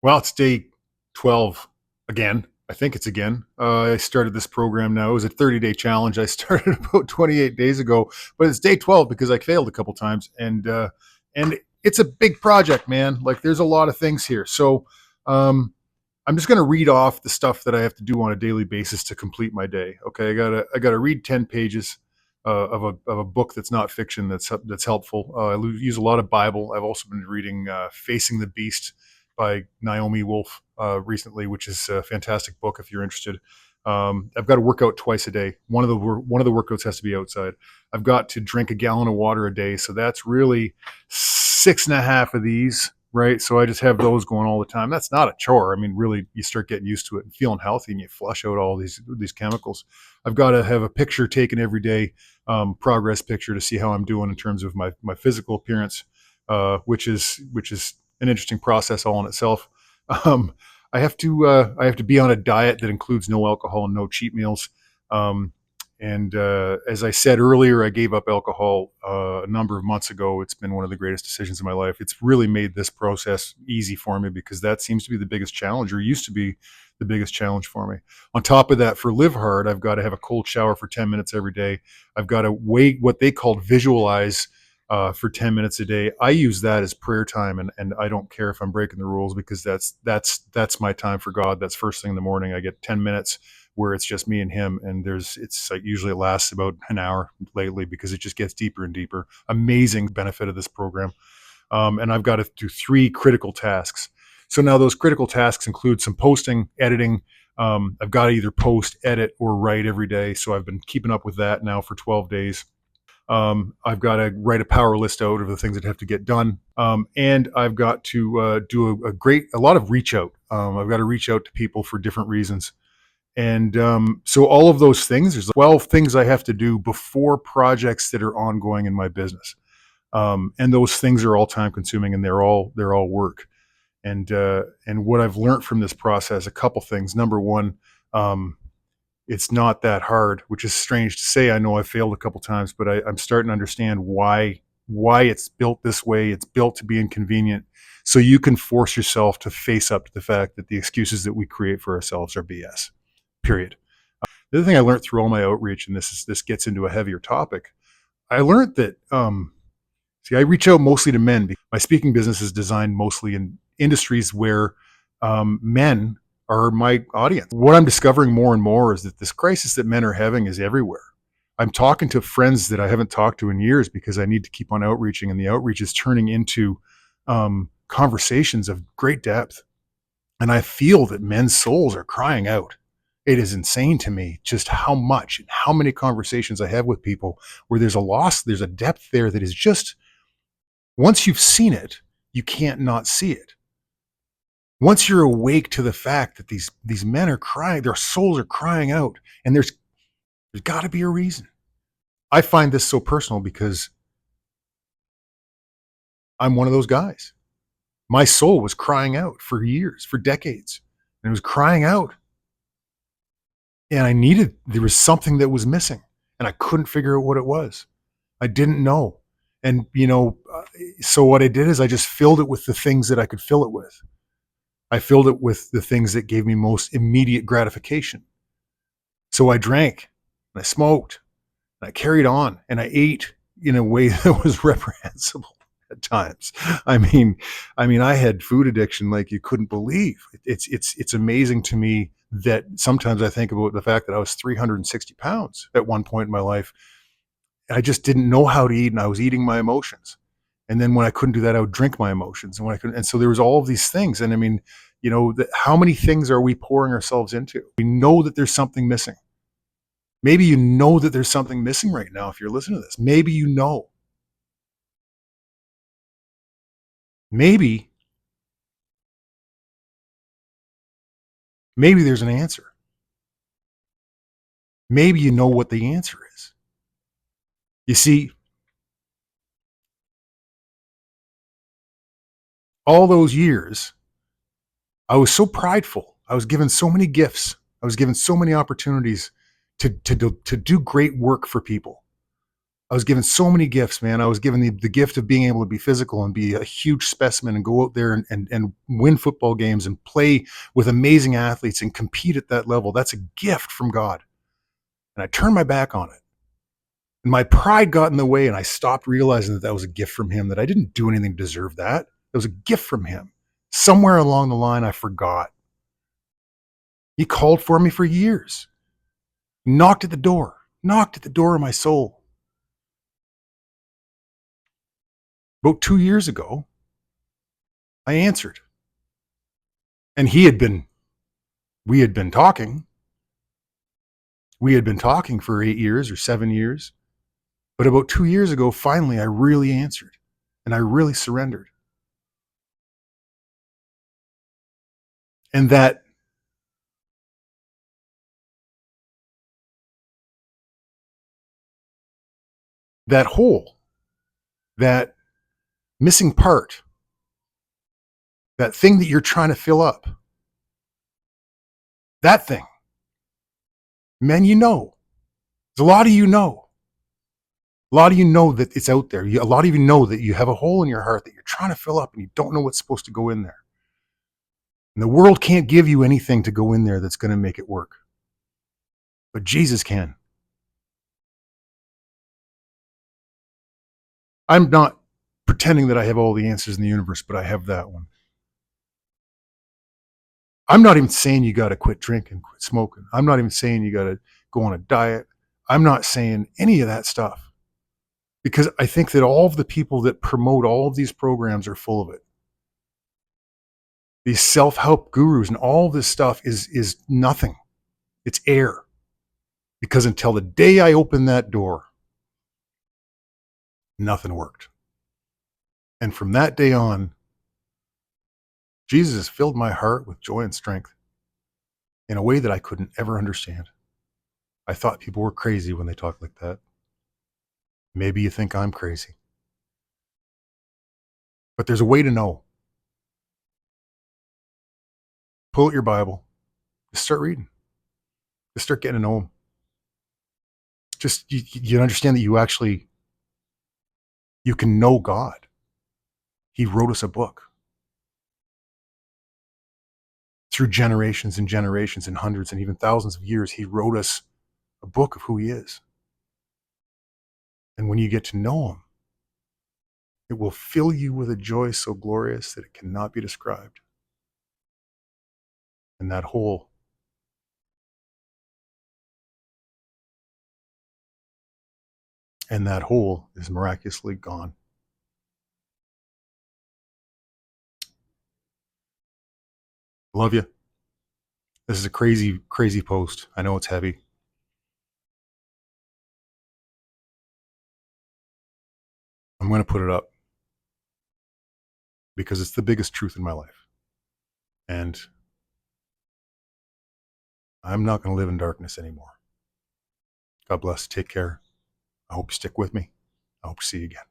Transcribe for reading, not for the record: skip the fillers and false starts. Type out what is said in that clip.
Well, it's day 12 again. I think it's again. I started this program now. It was a 30-day challenge. I started about 28 days ago, but it's day 12 because I failed a couple times, and it's a big project, man. Like there's a lot of things here. So um, I'm just going to read off the stuff that I have to do on a daily basis to complete my day. Okay, I gotta read 10 pages of a book that's not fiction that's helpful. Use a lot of Bible. I've also been reading Facing the Beast by Naomi Wolf recently, which is a fantastic book if you're interested. I've got to work out twice a day. One of the workouts has to be outside. I've got to drink a gallon of water a day, so that's really six and a half of these, right? So I just have those going all the time. That's not a chore. I mean, really, you start getting used to it and feeling healthy, and you flush out all these chemicals. I've got to have a picture taken every day, progress picture to see how I'm doing in terms of my physical appearance, which is an interesting process all in itself. Um, I have to be on a diet that includes no alcohol and no cheat meals. Um, and as I said earlier, I gave up alcohol a number of months ago. It's been one of the greatest decisions of my life. It's really made this process easy for me because that seems to be the biggest challenge, or used to be the biggest challenge for me. On top of that, for Live Hard, I've got to have a cold shower for 10 minutes every day. I've got to wait, what they call visualize, for 10 minutes a day. I use that as prayer time, and I don't care if I'm breaking the rules because that's my time for God. That's first thing in the morning. I get 10 minutes where it's just me and him, and it's like usually it lasts about an hour lately because it just gets deeper and deeper. Amazing benefit of this program. And I've got to do three critical tasks. So now those critical tasks include some posting, editing. I've got to either post, edit, or write every day. So I've been keeping up with that now for 12 days. I've got to write a power list out of the things that have to get done, and I've got to do a lot of reach out. I've got to reach out to people for different reasons, and so all of those things. There's 12 things I have to do before projects that are ongoing in my business, and those things are all time consuming, and they're all work. And what I've learned from this process, a couple things. Number one. It's not that hard, which is strange to say. I know I failed a couple times, but I'm starting to understand why it's built this way. It's built to be inconvenient, so you can force yourself to face up to the fact that the excuses that we create for ourselves are BS. Period. The other thing I learned through all my outreach, and this gets into a heavier topic, I learned that see, I reach out mostly to men. My speaking business is designed mostly in industries where men are my audience. What I'm discovering more and more is that this crisis that men are having is everywhere. I'm talking to friends that I haven't talked to in years because I need to keep on outreaching, and the outreach is turning into conversations of great depth. And I feel that men's souls are crying out. It is insane to me just how much and how many conversations I have with people where there's a loss, there's a depth there that is just, once you've seen it, you can't not see it. Once you're awake to the fact that these men are crying, their souls are crying out, and there's got to be a reason. I find this so personal because I'm one of those guys. My soul was crying out for years, for decades, and it was crying out, and there was something that was missing, and I couldn't figure out what it was. I didn't know. And so what I did is I just filled it with the things that I could fill it with. I filled it with the things that gave me most immediate gratification. So I drank, and I smoked, and I carried on, and I ate in a way that was reprehensible at times. I mean, I had food addiction like you couldn't believe. It's amazing to me that sometimes I think about the fact that I was 360 pounds at one point in my life. I just didn't know how to eat, and I was eating my emotions. And then when I couldn't do that, I would drink my emotions. And when I couldn't, and so there was all of these things. And I mean, how many things are we pouring ourselves into? We know that there's something missing. Maybe you know that there's something missing right now if you're listening to this. Maybe you know. Maybe, maybe there's an answer. Maybe you know what the answer is. You see, all those years, I was so prideful. I was given so many gifts. I was given so many opportunities to do great work for people. I was given so many gifts, man. I was given the gift of being able to be physical and be a huge specimen and go out there and win football games and play with amazing athletes and compete at that level. That's a gift from God. And I turned my back on it. And my pride got in the way, and I stopped realizing that that was a gift from Him, that I didn't do anything to deserve that. It was a gift from Him. Somewhere along the line, I forgot. He called for me for years, knocked at the door of my soul. About 2 years ago, I answered. And we had been talking. We had been talking for 8 years or 7 years. But about 2 years ago, finally, I really answered and I really surrendered. And that hole, that missing part, that thing that you're trying to fill up, that thing, man, there's a lot of you know. A lot of you know that it's out there. A lot of you know that you have a hole in your heart that you're trying to fill up and you don't know what's supposed to go in there. And the world can't give you anything to go in there that's going to make it work. But Jesus can. I'm not pretending that I have all the answers in the universe, but I have that one. I'm not even saying you got to quit drinking, quit smoking. I'm not even saying you got to go on a diet. I'm not saying any of that stuff, because I think that all of the people that promote all of these programs are full of it. These self-help gurus and all this stuff is nothing. It's air. Because until the day I opened that door, nothing worked. And from that day on, Jesus filled my heart with joy and strength in a way that I couldn't ever understand. I thought people were crazy when they talked like that. Maybe you think I'm crazy. But there's a way to know. Pull out your Bible. Just start reading. Just start getting to know Him. Just you understand that you can know God. He wrote us a book. Through generations and generations and hundreds and even thousands of years, He wrote us a book of who He is. And when you get to know Him, it will fill you with a joy so glorious that it cannot be described. And that hole is miraculously gone. Love you. This is a crazy, crazy post. I know it's heavy. I'm going to put it up because it's the biggest truth in my life. And I'm not going to live in darkness anymore. God bless. Take care. I hope you stick with me. I hope to see you again.